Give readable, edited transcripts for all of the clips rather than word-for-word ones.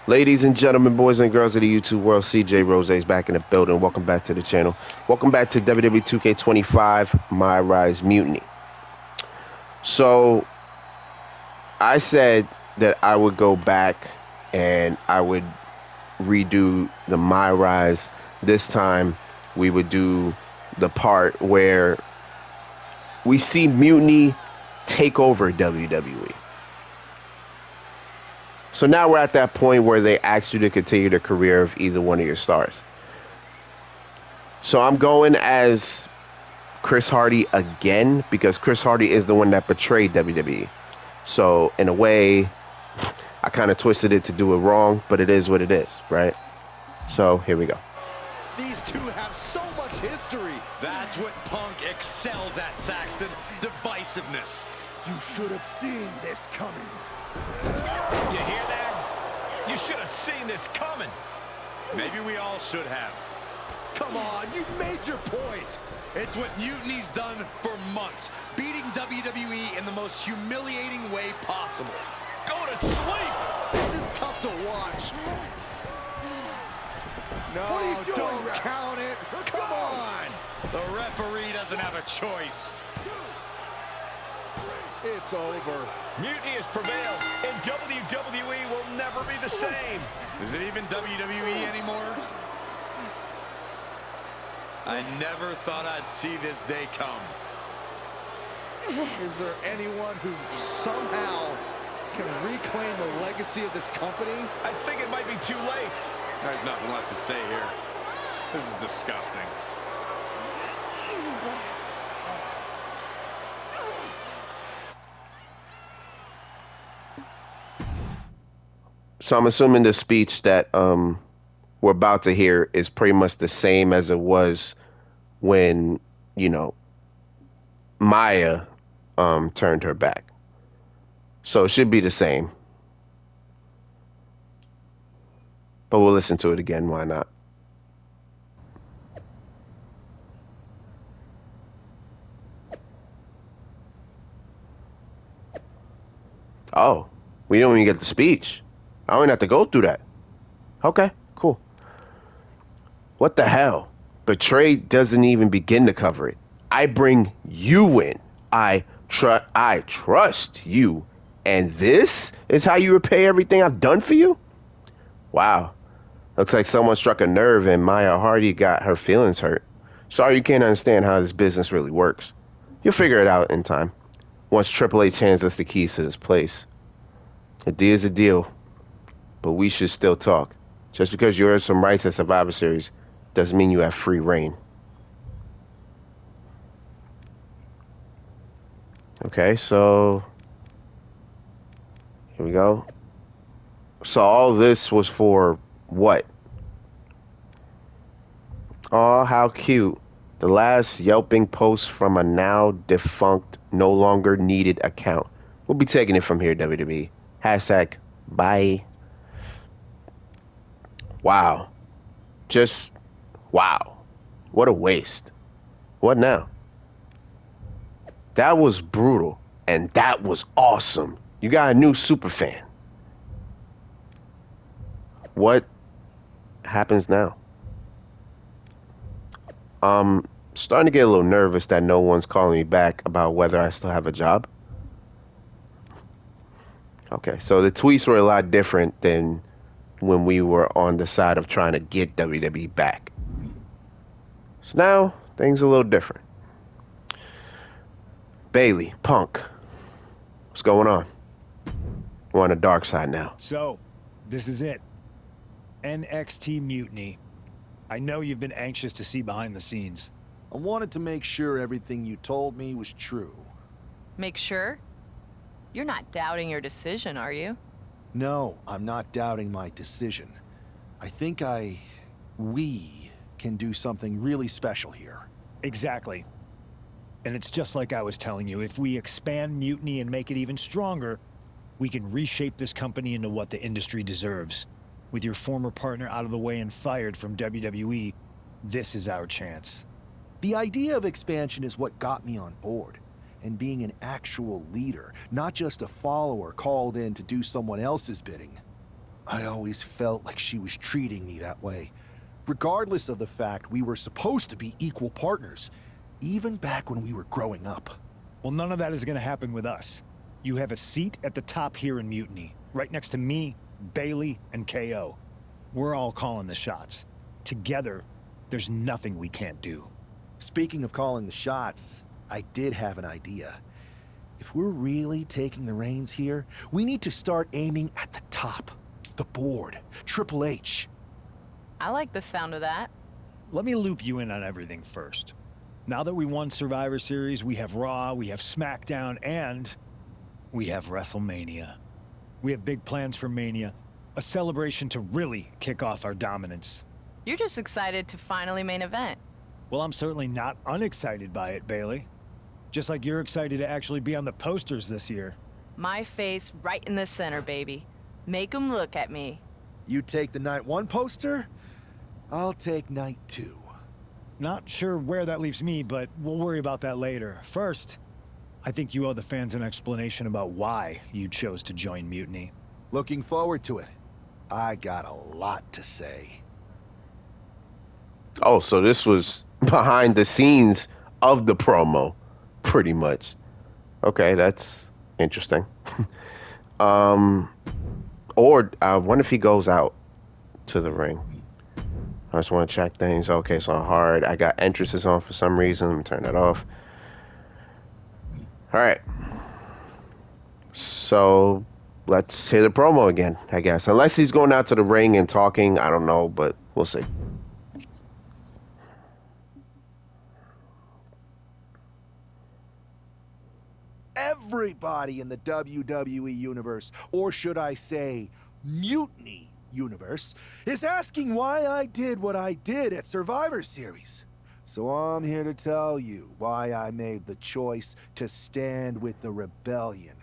Ladies and gentlemen, boys and girls of the YouTube world, CJ Rose is back in the building. Welcome back to the channel. Welcome back to WWE 2K25, MyRise Mutiny. So, I said that I would go back and I would redo the MyRise. This time, we would do the part where we see Mutiny take over WWE. So now we're at that point where they ask you to continue the career of either one of your stars. So I'm going as Chris Hardy again because Chris Hardy is the one that betrayed WWE. So in a way, I kind of twisted it to do it wrong, but it is what it is, right? So here we go. These two have so much history. That's what Punk excels at, Saxton. Divisiveness. You should have seen this coming. You hear that? You should have seen this coming. Maybe we all should have. Come on, you made your point. It's what Mutiny's done for months, beating WWE in the most humiliating way possible. Go to sleep. This is tough to watch. No, don't count it. Come on. The referee doesn't have a choice. It's over. Mutiny has prevailed, and WWE will never be the same. Is it even WWE anymore? I never thought I'd see this day come. Is there anyone who somehow can reclaim the legacy of this company? I think it might be too late. There's nothing left to say here. This is disgusting. So I'm assuming the speech that we're about to hear is pretty much the same as it was when, Maya turned her back. So it should be the same. But we'll listen to it again, why not? Oh, we don't even get the speech. I don't even have to go through that. Okay, cool. What the hell? Betrayed doesn't even begin to cover it. I bring you in. I trust you. And this is how you repay everything I've done for you? Wow. Looks like someone struck a nerve and Maya Hardy got her feelings hurt. Sorry you can't understand how this business really works. You'll figure it out in time. Once Triple H hands us the keys to this place. A deal is a deal. But we should still talk. Just because you earned some rights at Survivor Series doesn't mean you have free reign. Okay, so here we go. So all this was for what? Oh, how cute. The last yelping post from a now defunct, no longer needed account. We'll be taking it from here, WWE. Hashtag bye. Wow. Just, wow. What a waste. What now? That was brutal. And that was awesome. You got a new super fan. What happens now? Starting to get a little nervous that no one's calling me back about whether I still have a job. Okay, so the tweets were a lot different than when we were on the side of trying to get WWE back. So now, things are a little different. Bailey, Punk, what's going on? We're on the dark side now. So, this is it. NXT Mutiny. I know you've been anxious to see behind the scenes. I wanted to make sure everything you told me was true. Make sure? You're not doubting your decision, are you? No, I'm not doubting my decision. I think we can do something really special here. Exactly. And it's just like I was telling you, if we expand Mutiny and make it even stronger, we can reshape this company into what the industry deserves. With your former partner out of the way and fired from WWE, this is our chance. The idea of expansion is what got me on board. And being an actual leader, not just a follower called in to do someone else's bidding. I always felt like she was treating me that way, regardless of the fact we were supposed to be equal partners, even back when we were growing up. Well, none of that is going to happen with us. You have a seat at the top here in Mutiny, right next to me, Bailey, and KO. We're all calling the shots. Together, there's nothing we can't do. Speaking of calling the shots, I did have an idea. If we're really taking the reins here, we need to start aiming at the top. The board, Triple H. I like the sound of that. Let me loop you in on everything first. Now that we won Survivor Series, we have Raw, we have SmackDown, and we have WrestleMania. We have big plans for Mania, a celebration to really kick off our dominance. You're just excited to finally main event. Well, I'm certainly not unexcited by it, Bailey. Just like you're excited to actually be on the posters this year. My face right in the center, baby. Make 'em look at me. You take the night 1 poster, I'll take night 2. Not sure where that leaves me, but we'll worry about that later. First, I think you owe the fans an explanation about why you chose to join Mutiny. Looking forward to it. I got a lot to say. Oh, so this was behind the scenes of the promo, pretty much. Okay, that's interesting. Or I wonder if he goes out to the ring. I just want to check things. Okay, so hard. I got entrances on for some reason. Let me turn that off. All right. So let's hear the promo again, I guess. Unless he's going out to the ring and talking, I don't know, but we'll see. Everybody in the WWE universe, or should I say, Mutiny universe, is asking why I did what I did at Survivor Series. So I'm here to tell you why I made the choice to stand with the rebellion,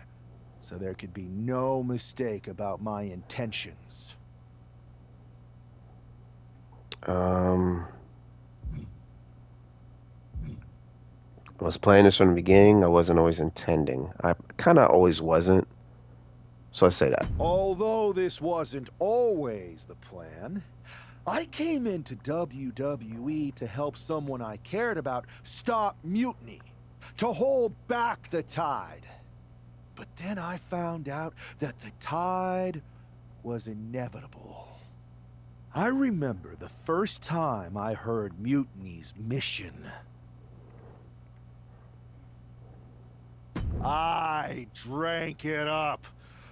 so there could be no mistake about my intentions. I was playing this from the beginning. I wasn't always intending. I kind of always wasn't. So I say that. Although this wasn't always the plan, I came into WWE to help someone I cared about stop mutiny, to hold back the tide. But then I found out that the tide was inevitable. I remember the first time I heard Mutiny's mission. I drank it up.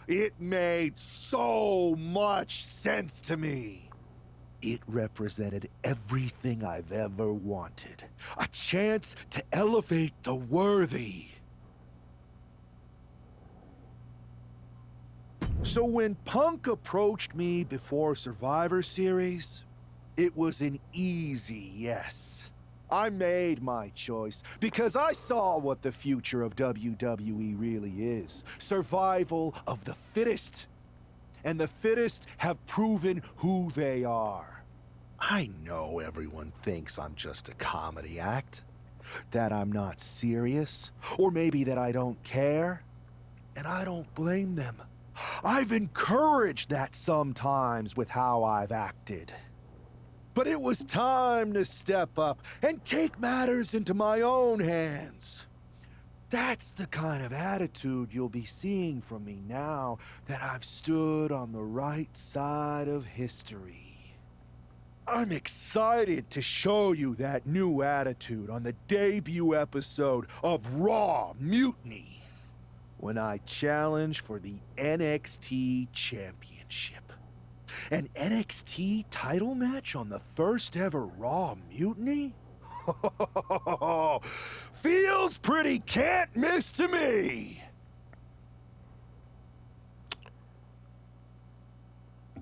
It made so much sense to me. It represented everything I've ever wanted. A chance to elevate the worthy. So when Punk approached me before Survivor Series, it was an easy yes. I made my choice because I saw what the future of WWE really is. Survival of the fittest. And the fittest have proven who they are. I know everyone thinks I'm just a comedy act, that I'm not serious, or maybe that I don't care. And I don't blame them. I've encouraged that sometimes with how I've acted. But it was time to step up and take matters into my own hands. That's the kind of attitude you'll be seeing from me now that I've stood on the right side of history. I'm excited to show you that new attitude on the debut episode of Raw Mutiny, when I challenge for the NXT Championship. An NXT title match on the first ever Raw Mutiny? Feels pretty can't miss to me.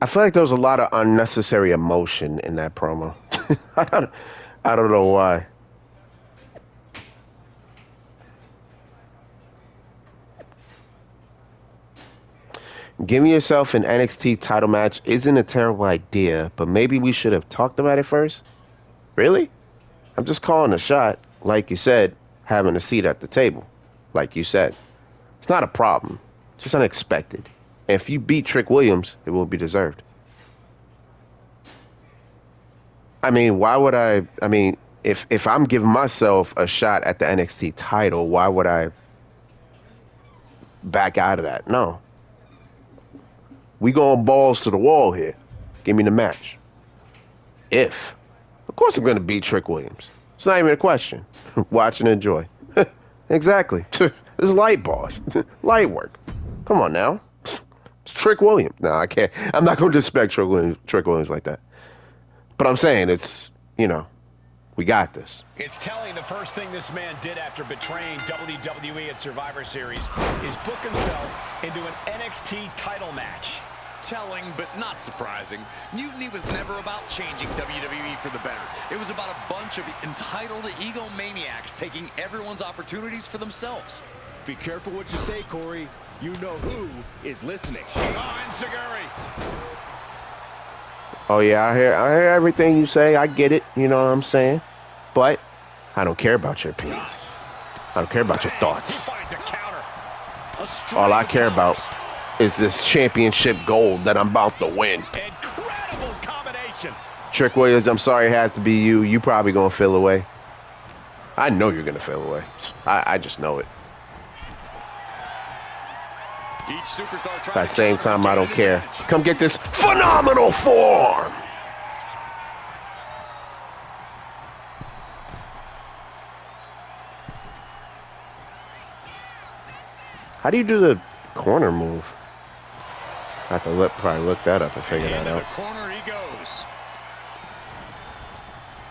I feel like there was a lot of unnecessary emotion in that promo. I don't know why. Giving yourself an NXT title match isn't a terrible idea, but maybe we should have talked about it first? Really? I'm just calling a shot. Like you said, having a seat at the table. Like you said. It's not a problem. Just unexpected. If you beat Trick Williams, it will be deserved. I mean, why would I? I mean, if I'm giving myself a shot at the NXT title, why would I back out of that? No. We going balls to the wall here. Give me the match. Of course I'm going to beat Trick Williams. It's not even a question. Watch and enjoy. Exactly. This is light, boss. Light work. Come on now. It's Trick Williams. No, I can't. I'm not going to disrespect Trick Williams like that. But I'm saying it's, we got this. It's telling the first thing this man did after betraying WWE at Survivor Series is book himself into an NXT title match. Telling, but not surprising. Mutiny was never about changing WWE for the better. It was about a bunch of entitled egomaniacs taking everyone's opportunities for themselves. Be careful what you say, Corey. You know who is listening. Oh, Enziguri. Oh yeah, I hear everything you say. I get it. You know what I'm saying? But I don't care about your opinions. I don't care about your thoughts. He finds a counter. All I care about is this championship gold that I'm about to win. Incredible combination. Trick Williams, I'm sorry it has to be you. You probably gonna feel away. I know you're gonna feel away. I just know it. Each superstar At the same time, I don't care. Come get this phenomenal form. How do you do the corner move? I have to probably look that up and figure that out. Corner he goes.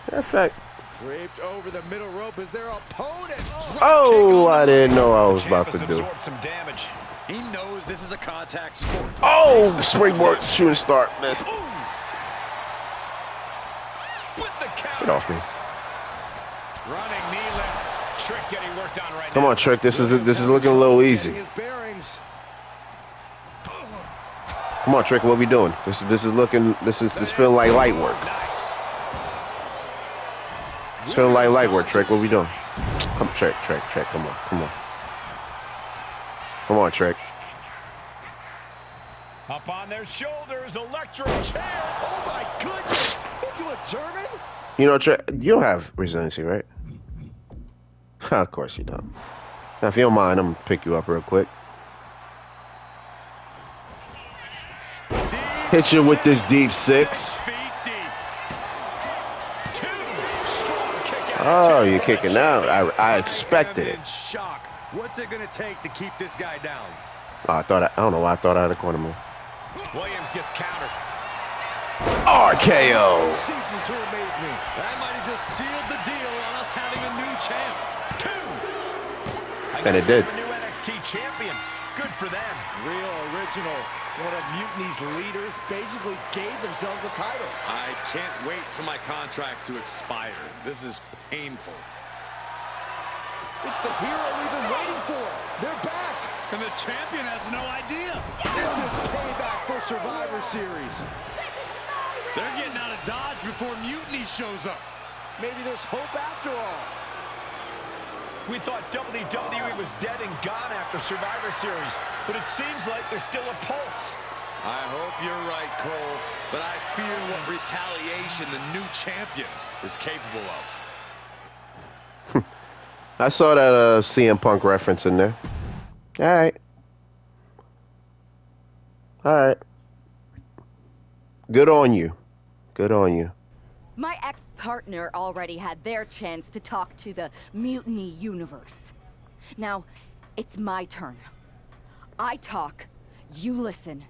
Perfect. Draped over the middle rope is their opponent. Oh, I didn't know I was about to do. Some damage. He knows this is a contact sport. Oh, springboard shooting star miss. With the counter. Get off me. Running knee lift. Trick getting worked on right now. Come on, Trick. This is looking a little easy. His bearings. Come on, Trick. What we doing? This is feeling like light work. Nice. It's feeling like light work, Trick. What we doing? Come, Trick. Come on. Come on, Trick. Up on their shoulders, electric chair. Oh my goodness! Think you a German? You know, Trick, you don't have resiliency, right? Of course you don't. Now, if you don't mind, I'm gonna pick you up real quick. Hit you with this deep six. Oh, you're kicking out. I expected it. Shock. What's it gonna take to keep this guy down? Oh, I don't know why I thought I had a corner move. Williams gets countered. RKO. Ceases to amaze me. That might have just sealed the deal on us having a new champ. And it did. A new NXT champion. Good for them. Real original. One of Mutiny's leaders basically gave themselves a title. I can't wait for my contract to expire. This is painful. It's the hero we've been waiting for. They're back. And the champion has no idea. This is payback for Survivor Series. They're getting out of Dodge before Mutiny shows up. Maybe there's hope after all. We thought WWE was dead and gone after Survivor Series, but it seems like there's still a pulse. I hope you're right, Cole, but I fear what retaliation the new champion is capable of. I saw that CM Punk reference in there. All right. Good on you. My ex-partner already had their chance to talk to the Mutiny universe. Now, it's my turn. I talk, you listen.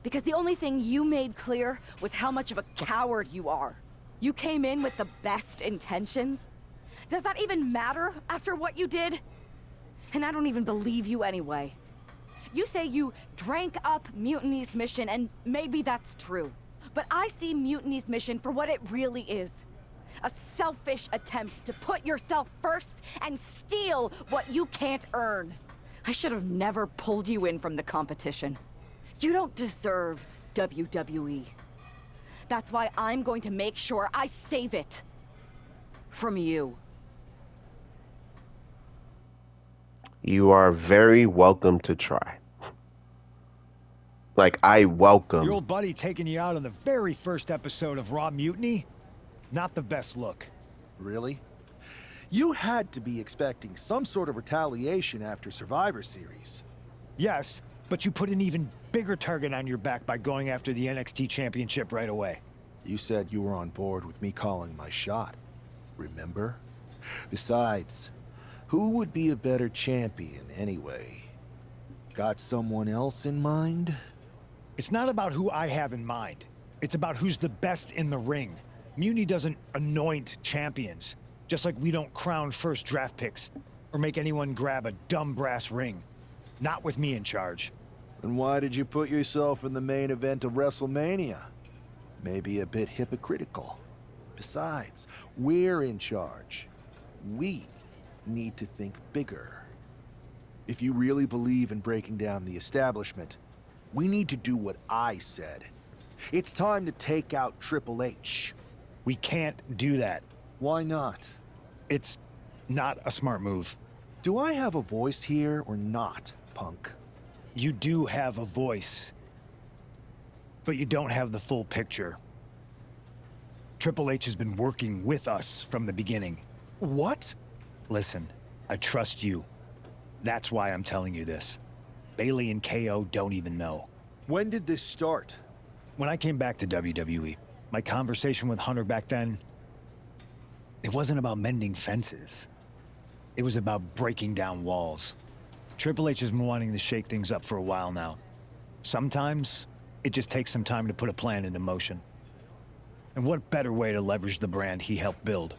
Because the only thing you made clear was how much of a coward you are. You came in with the best intentions. Does that even matter after what you did? And I don't even believe you anyway. You say you drank up Mutiny's mission, and maybe that's true. But I see Mutiny's mission for what it really is. A selfish attempt to put yourself first and steal what you can't earn. I should have never pulled you in from the competition. You don't deserve WWE. That's why I'm going to make sure I save it from you. You are very welcome to try. Like, I welcome. Your old buddy taking you out on the very first episode of Raw Mutiny? Not the best look. Really? You had to be expecting some sort of retaliation after Survivor Series. Yes, but you put an even bigger target on your back by going after the NXT Championship right away. You said you were on board with me calling my shot. Remember? Besides, who would be a better champion anyway? Got someone else in mind? It's not about who I have in mind. It's about who's the best in the ring. Mutiny doesn't anoint champions, just like we don't crown first draft picks or make anyone grab a dumb brass ring. Not with me in charge. Then why did you put yourself in the main event of WrestleMania? Maybe a bit hypocritical. Besides, we're in charge. We need to think bigger. If you really believe in breaking down the establishment, we need to do what I said. It's time to take out Triple H. We can't do that. Why not? It's not a smart move. Do I have a voice here or not, punk? You do have a voice, but you don't have the full picture. Triple H has been working with us from the beginning. What? Listen, I trust you. That's why I'm telling you this. Bayley and KO don't even know. When did this start? When I came back to WWE, my conversation with Hunter back then, it wasn't about mending fences. It was about breaking down walls. Triple H has been wanting to shake things up for a while now. Sometimes, it just takes some time to put a plan into motion. And what better way to leverage the brand he helped build?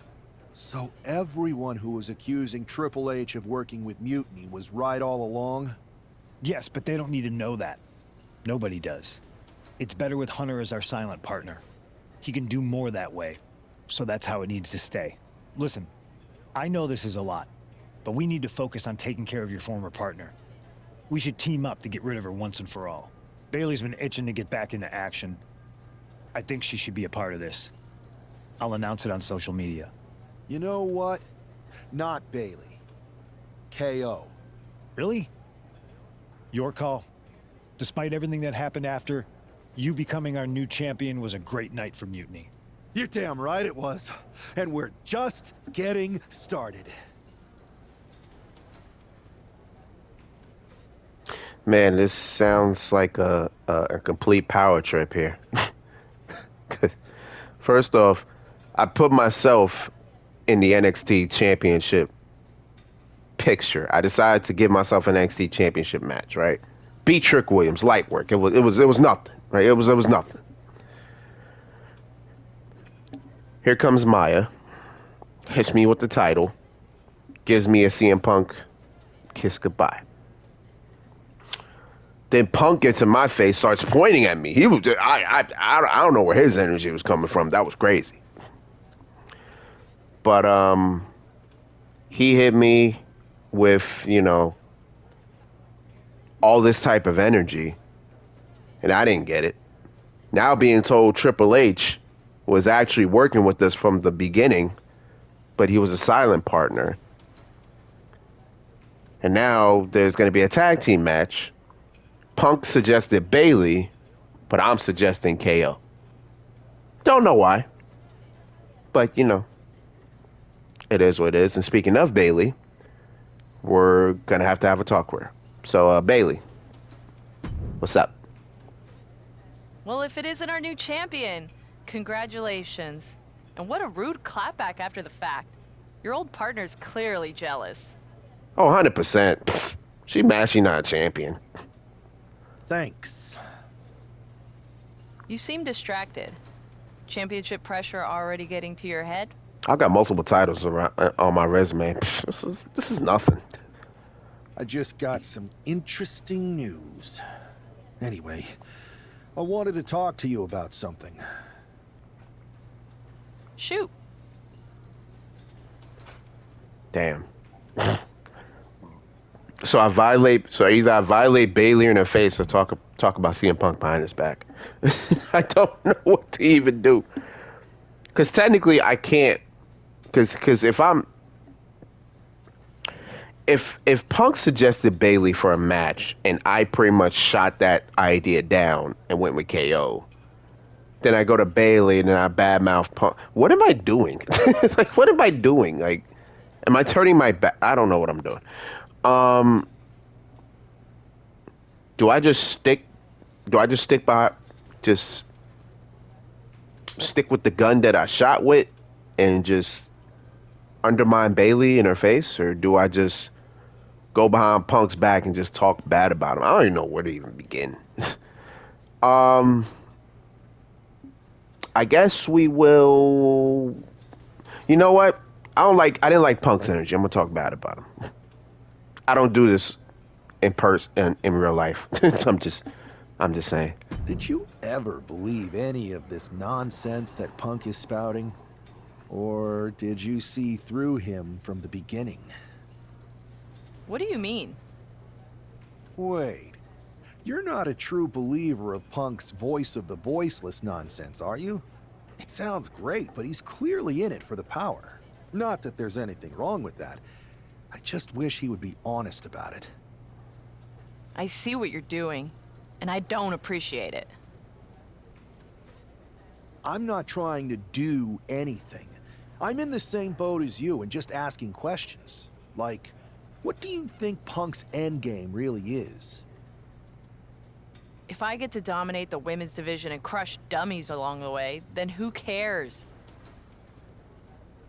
So everyone who was accusing Triple H of working with Mutiny was right all along? Yes, but they don't need to know that. Nobody does. It's better with Hunter as our silent partner. He can do more that way, so that's how it needs to stay. Listen, I know this is a lot, but we need to focus on taking care of your former partner. We should team up to get rid of her once and for all. Bayley's been itching to get back into action. I think she should be a part of this. I'll announce it on social media. You know what? Not Bayley. KO. Really? Your call? Despite everything that happened after, you becoming our new champion was a great night for Mutiny. You're damn right it was. And we're just getting started. Man, this sounds like a complete power trip here. First off, I put myself in the NXT championship picture. I decided to give myself an NXT championship match, right? Beat Trick Williams, light work. It was nothing, right? It was nothing. Here comes Maya, hits me with the title, gives me a CM Punk kiss goodbye. Then Punk gets in my face, starts pointing at me. He was, I don't know where his energy was coming from. That was crazy. But he hit me with, all this type of energy, and I didn't get it. Now being told Triple H was actually working with us from the beginning, but he was a silent partner. And now there's going to be a tag team match. Punk suggested Bayley, but I'm suggesting KO. Don't know why, but it is what it is. And speaking of Bayley, we're gonna have to have a talk with her. So Bayley, what's up? Well, if it isn't our new champion, congratulations. And what a rude clapback after the fact. Your old partner's clearly jealous. Oh, 100%. She mad she not a champion. Thanks. You seem distracted. Championship pressure already getting to your head? I got multiple titles on my resume. This is nothing. I just got some interesting news. Anyway, I wanted to talk to you about something. Shoot. Damn. So either I violate Bayley in her face or talk about CM Punk behind his back. I don't know what to even do. Because technically I can't. Because if if Punk suggested Bailey for a match and I pretty much shot that idea down and went with KO, then I go to Bailey and then I badmouth Punk. What am I doing? Like, what am I doing? Like, am I turning my back? I don't know what I'm doing. Do I just stick by, just stick with the gun that I shot with and just undermine Bailey in her face? Or do I just go behind Punk's back and just talk bad about him? I don't even know where to even begin. I guess we will. You know what? I didn't like Punk's energy. I'm gonna talk bad about him. I don't do this in person, in real life. I'm just saying. Did you ever believe any of this nonsense that Punk is spouting? Or did you see through him from the beginning? What do you mean? Wait, you're not a true believer of Punk's voice of the voiceless nonsense, are you? It sounds great, but he's clearly in it for the power. Not that there's anything wrong with that. I just wish he would be honest about it. I see what you're doing, and I don't appreciate it. I'm not trying to do anything. I'm in the same boat as you and just asking questions. Like, what do you think Punk's endgame really is? If I get to dominate the women's division and crush dummies along the way, then who cares?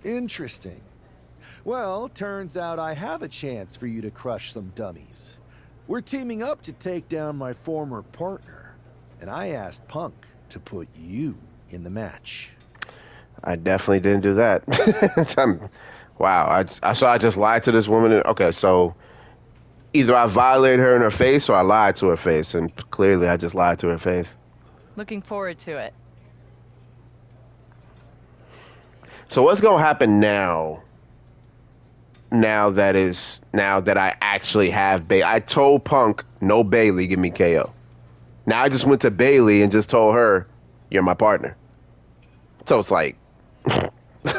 Interesting. Well, turns out I have a chance for you to crush some dummies. We're teaming up to take down my former partner, and I asked Punk to put you in the match. I definitely didn't do that. Wow, I just lied to this woman. Okay, so either I violated her in her face or I lied to her face, and clearly I just lied to her face. Looking forward to it. So what's gonna happen now? Now that I actually have Bailey. I told Punk, no Bailey, give me KO. Now I just went to Bailey and just told her, you're my partner. So it's like,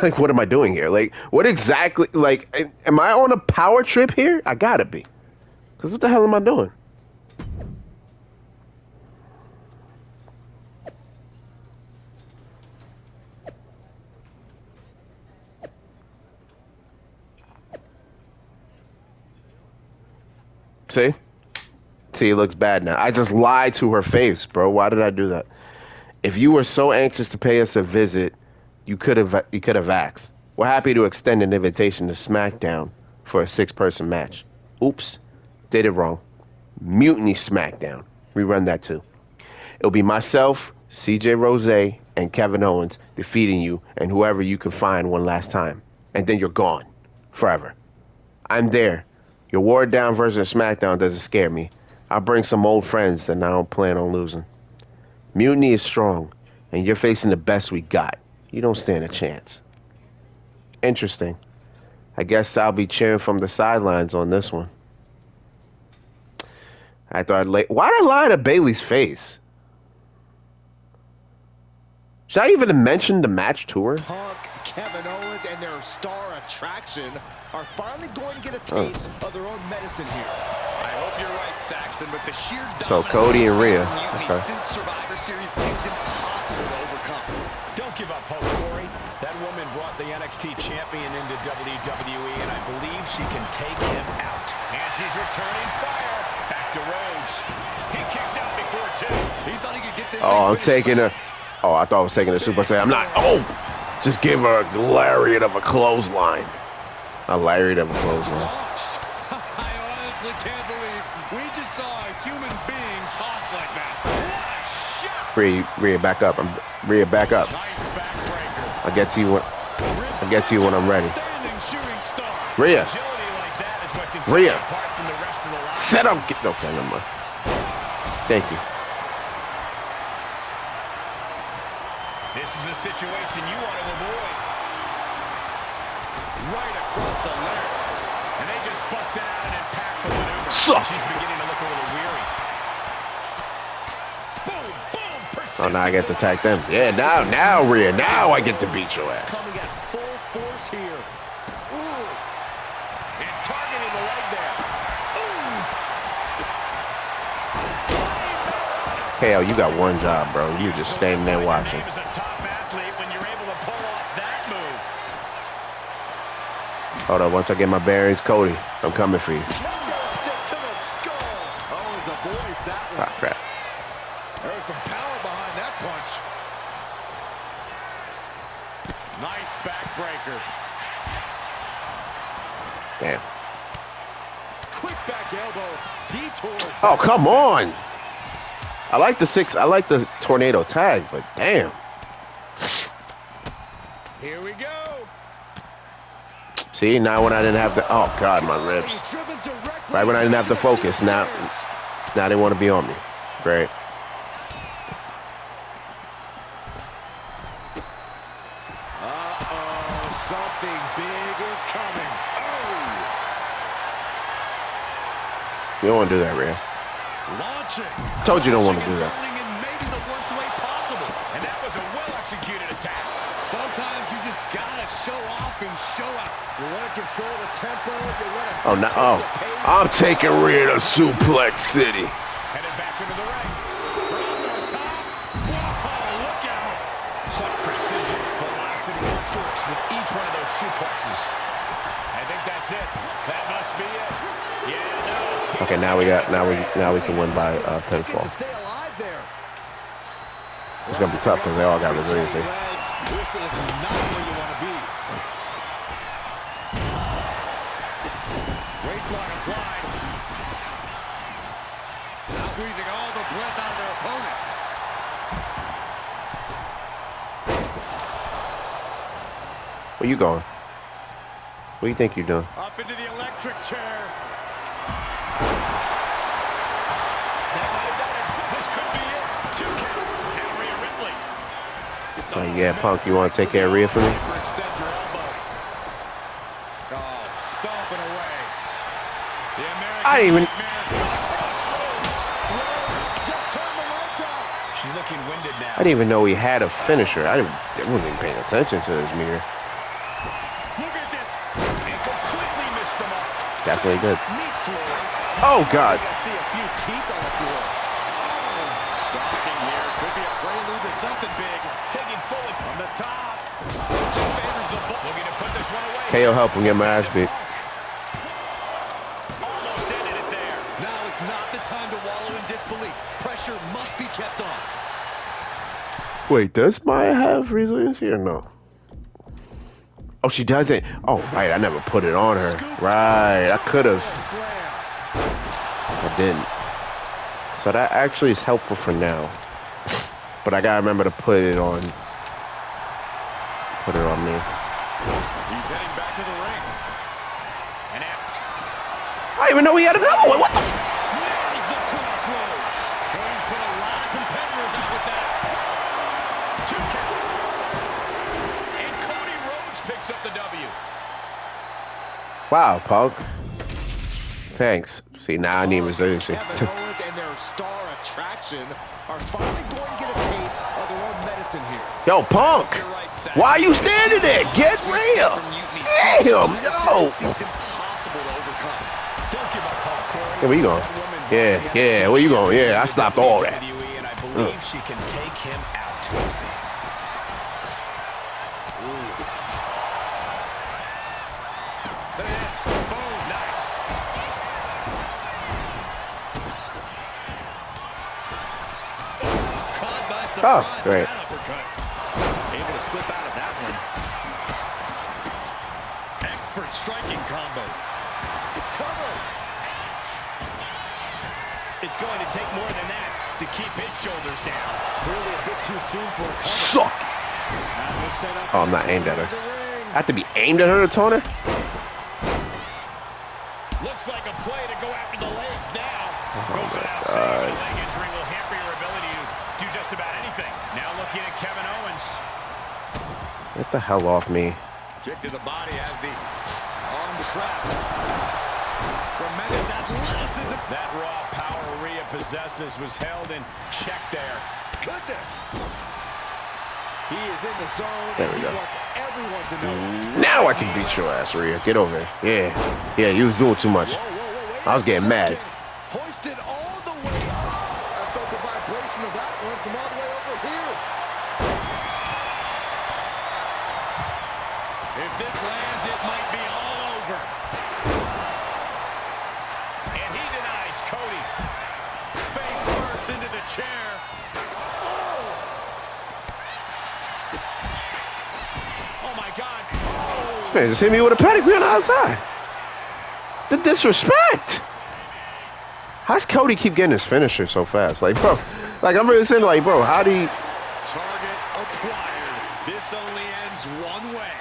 like, what am I doing here? Like, what exactly, like, am I on a power trip here? I gotta be. Because what the hell am I doing? See? See, it looks bad now. I just lied to her face, bro. Why did I do that? If you were so anxious to pay us a visit, you could have asked. We're happy to extend an invitation to SmackDown for a 6-person match. Oops, did it wrong. Mutiny SmackDown. Rerun that too. It'll be myself, CJ Rose, and Kevin Owens defeating you and whoever you can find one last time. And then you're gone. Forever. I'm there. Your watered down version of SmackDown doesn't scare me. I'll bring some old friends and I don't plan on losing. Mutiny is strong, and you're facing the best we got. You don't stand a chance. Interesting. I guess I'll be cheering from the sidelines on this one. I thought why'd I lie to Bailey's face? Should I even mention the match to her? Punk, Kevin Owens, and their star attraction are finally going to get a taste of their own medicine here. I hope you're right, Saxton, but the sheer So Cody and Rhea. Mutiny since Survivor Series seems impossible to overcome. Don't give up hope, Corey. That woman brought the NXT champion into WWE, and I believe she can take him out. And she's returning fire. Back to Rhodes. He kicks out before 2. He thought he could get this. Oh, I'm taking her. Oh, I thought I was taking a Super Saiyan. I'm not. Oh, just give her a lariat of a clothesline. A lariat of a clothesline. I honestly can't believe we just saw a human being tossed like that. Rhea, back up. Rhea, back up. Nice backbreaker. I'll get to you when I'm ready. Rhea. Rhea. Set up. Okay, never mind. Thank you. This is a situation you want to avoid. Right across the larynx. And they just busted out an impactful maneuver. Suck. She's beginning to look a little weary. Boom, boom, Oh, now I get to attack them. Yeah, now, Rhea. Now I get to beat your ass. Coming at full force here. Ooh. And targeting the leg KO, you got one job, bro. You just standing there watching. As a top athlete when you're able to pull off that move. Hold on, once I get my bearings, Cody, I'm coming for you. Stick to the skull. Oh, he avoids that one. Ah, crap. There's some power behind that punch. Nice backbreaker. Damn. Quick back elbow. Detours. Oh, come on. I like the tornado tag, but damn. Here we go. See, now when I didn't have the, oh God, my ribs. Right when I didn't have to focus, now they want to be on me. Great. Uh-oh, something big is coming. Oh! You don't want to do that, Rhea. Launching. Told you don't want to do that. In maybe the worst way possible. And that was a well-executed attack. Sometimes you just gotta show off and show out. You want to control the tempo. You want to Oh, no, oh, I'm taking Rhea to Suplex City. Headed back into the ring. From the top. Whoa, look out. Such precision, velocity, and force with each one of those suplexes. I think that's it. That must be it. Yeah, no. Okay, now we can win by pinfall. stay alive there. It's gonna be tough because they all got resiliency. This is not where you want to be. Waistlock applied. Squeezing all the breath out of their opponent. Where you going? What do you think you're doing? Up into the electric chair. Yeah, Punk, you want to take care of Rhea for me? Extend your elbow. Oh, stomping away. The American I didn't even. Just turn the lights out. She's looking winded now. I didn't even know he had a finisher. I wasn't even paying attention to his meter. Look at this. And completely missed them up. Definitely did. Meat Floyd. Oh God. I see a few teeth on the floor. Stalking here. Could be a prelude to something big. Taking fully from the top. Fortune favors the ball. Looking to put this one away. KO help him get my ass beat. Almost ended it there. Now is not the time to wallow in disbelief. Pressure must be kept on. Wait, does Maya have resiliency or no? Oh, she doesn't. Oh, right. I never put it on her. Right. I could have. I didn't. So that actually is helpful for now. But I gotta remember to put it on. Put it on me. He's heading back to the ring. And I didn't even know he had another one. What the? there's the crossroads. Cody's put a lot of competitors out with that. 2 count. And Cody Rhodes picks up the W. Wow, Punk. Thanks. See, now I need resiliency. Kevin Owens and their star attraction are finally going to get a taste of their own medicine here. Yo, Punk. Why are you standing there? Get real. Damn, yo. Seems impossible to overcome. Don't give up, Paul Corey. Yeah, where you going? Yeah, where you going? Yeah, I stopped all that. And I believe she can take him out. Look at this. Boom. Nice. Caught by surprise. Oh, great. That uppercut. Able to slip out of that one. Expert striking combo. Cover. It's going to take more than that to keep his shoulders down. Clearly a bit too soon for a cover. Suck. As we set up Oh, I'm not aimed at her. the ring. I have to be aimed at her to taunt her? Looks like a play to go after the legs now. Oh, Goes my without God. saying, a leg injury will hamper your ability to do just about anything. Now looking at Kevin Owens. Get the hell off me. Kick to the body as the arm trap. Tremendous athleticism. That raw power Rhea possesses was held in check there. Goodness. He is in the zone There and we he go. wants everyone to know. Now I can beat your ass, Rhea. Get over here. Yeah, you was doing too much. Whoa, wait I was getting mad. Hoisted all the way up. I felt the vibration of this lands, it might be all over. And he denies Cody. Face first into the chair. Oh my God. Oh. Man, just hit me with a pedigree on the outside. The disrespect. How's Cody keep getting his finisher so fast? Like, bro, like I'm really saying, like, bro, how do you? Target acquired. This only ends one way.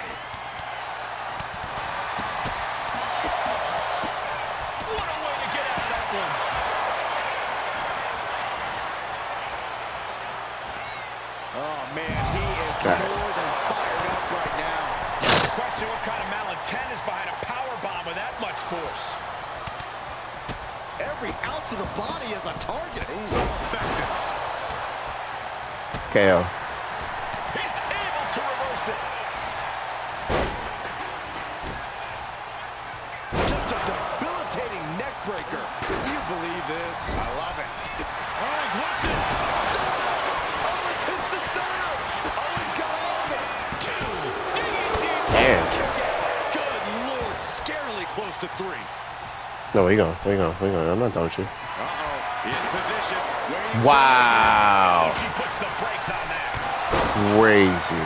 What a way to get out of that one. Oh, man, he is more than fired up right now. Question what kind of malintent is behind a power bomb with that much force. Every ounce of the body is a target. So effective. KO. He's able to reverse it. Just a debilitating neck breaker. You believe this? I love it. Owens wants it. Stop! Owens hits the stunner. Owens got all of it. Two. DDT. Damn. Good Lord. Scarily close to three. No, where you going? Where you going? Where you going? I'm not done with you. Uh-oh. In position. Waiting. Wow. She puts the brakes on that. Crazy.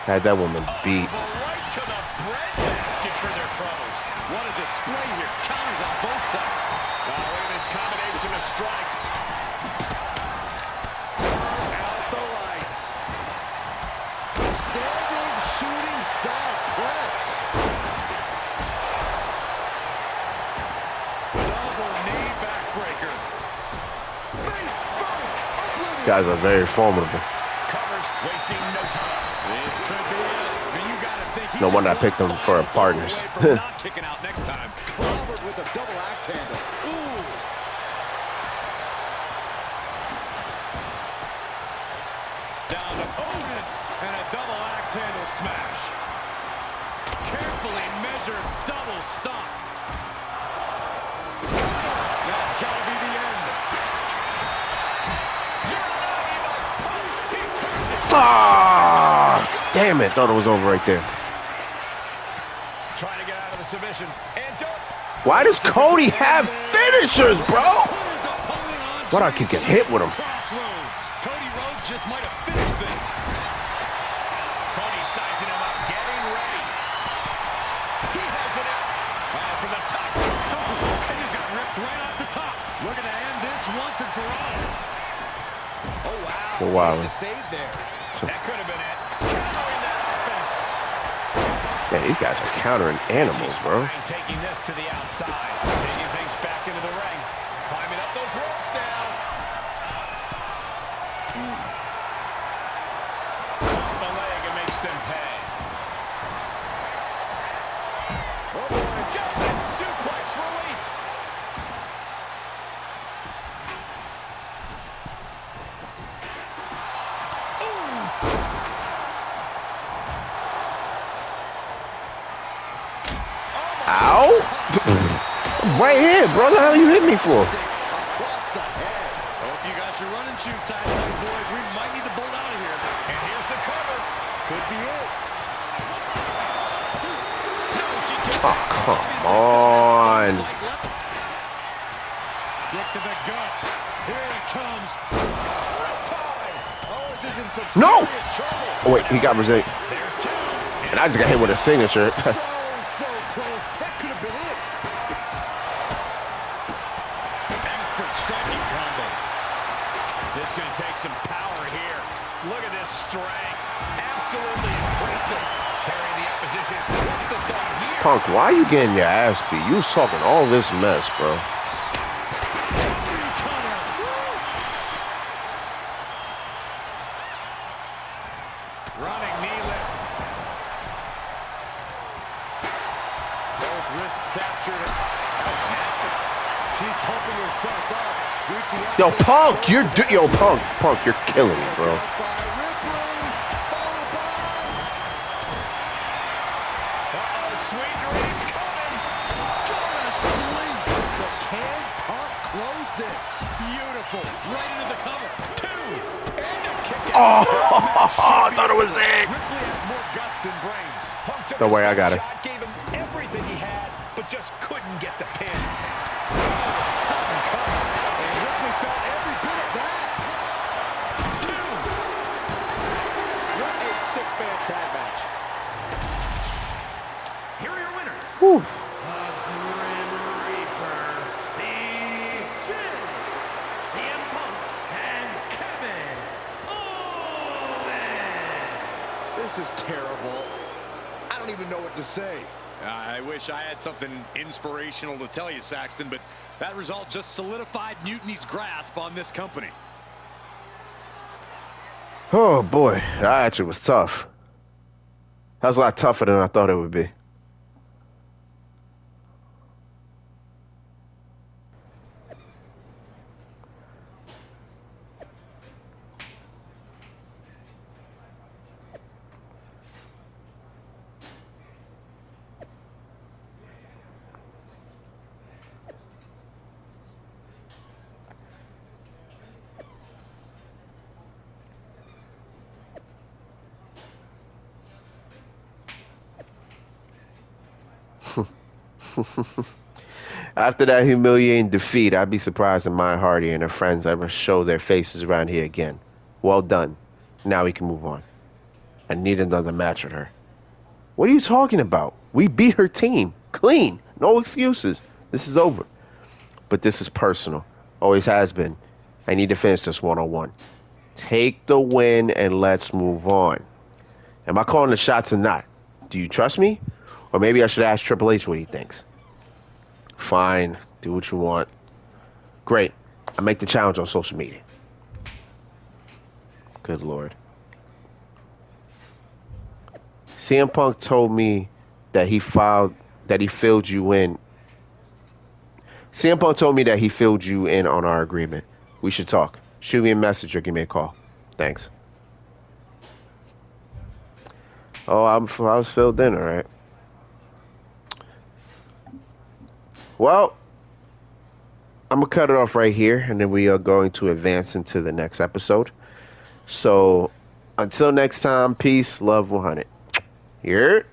Had that woman beat. Right to the breadbasket for their troubles. What a display here. Counters on both sides. Look at this combination of strikes. Out the lights. Standing shooting star press. Double knee backbreaker. Face first. Oblivion. Guys are very formidable. Covers, wasting no time. This could be it. But you gotta think he's No wonder I just picked them one for fall partners. away from not kicking out next time. Clobbered with a double axe handle. Ooh. Down to Owen and a double axe handle smash. Carefully measured double stop. That's gotta be the end. Ah, damn it. Thought it was over right there. Trying to get out of the submission. And don't. Why does Cody have finishers, bro? Put his opponent on Why do I keep getting hit with him? Crossroads. Cody Rhodes just might have finished things. Cody sizing him up, getting ready. He has it out. From the top. He just got ripped right off the top. Looking to end this once and for all. Oh, wow. Oh, wow. Made the save there. That could have been it. Countering that offense. Man, these guys are countering animals, bro. Fine, taking this to the outside. Taking things back into the ring. Climbing up those ropes now. Off the leg and makes them pay. Oh boy, jumping suplex released. Ow. Right here, brother. How you hit me for? Across the head. Hope you got your running shoes tied tight, boys. We might need to bolt out of here. And here's the cover. Could be it. No, she kicks Oh, out. come on. Kick to the gut. Here it comes. Owens is in some No. serious trouble. Oh, wait, he got Brazil. There's two. And I just got hit with a signature. So close. That could have been it. Expert striking combo. This is going to take some power here. Look at this strength. Absolutely impressive. Carrying the opposition. What's the thought here? Punk, why you getting your ass beat? You was talking all this mess, bro. Running knee lift. Both wrists captured. She's pumping herself up. Reaching out. Yo, Punk, Punk, you're killing me, bro. By Ripley. Followed by. Sweet dreams coming. Gonna sleep. But can Punk close this? Beautiful. Right into the cover. Two. And a kick Oh, out. I thought it was it. Ripley has more guts than brains. Punk to Don't worry, I got it. Shot gave him everything he had, but just couldn't get the pin. Oh, sudden cover. And Ripley felt every bit of that. What a six-man tag match. Here are your winners. Whew. The Grim Reaper, CJ, CM Punk, and Kevin Owens. This is terrible. I don't even know what to say. I wish I had something inspirational to tell you, Saxton, but that result just solidified Mutiny's grasp on this company. Oh boy, that actually was tough. That was a lot tougher than I thought it would be. After that humiliating defeat, I'd be surprised if Maya Hardy and her friends ever show their faces around here again. Well done. Now we can move on. I need another match with her. What are you talking about? We beat her team. Clean. No excuses. This is over. But this is personal. Always has been. I need to finish this one-on-one. Take the win and let's move on. Am I calling the shots or not? Do you trust me? Or maybe I should ask Triple H what he thinks. Fine. Do what you want. Great. I make the challenge on social media. Good Lord. CM Punk told me that he filled you in. CM Punk told me that he filled you in on our agreement. We should talk. Shoot me a message or give me a call. Thanks. Oh, I was filled in, all right. Well, I'm going to cut it off right here, and then we are going to advance into the next episode. So, until next time, peace, love, 100. Here.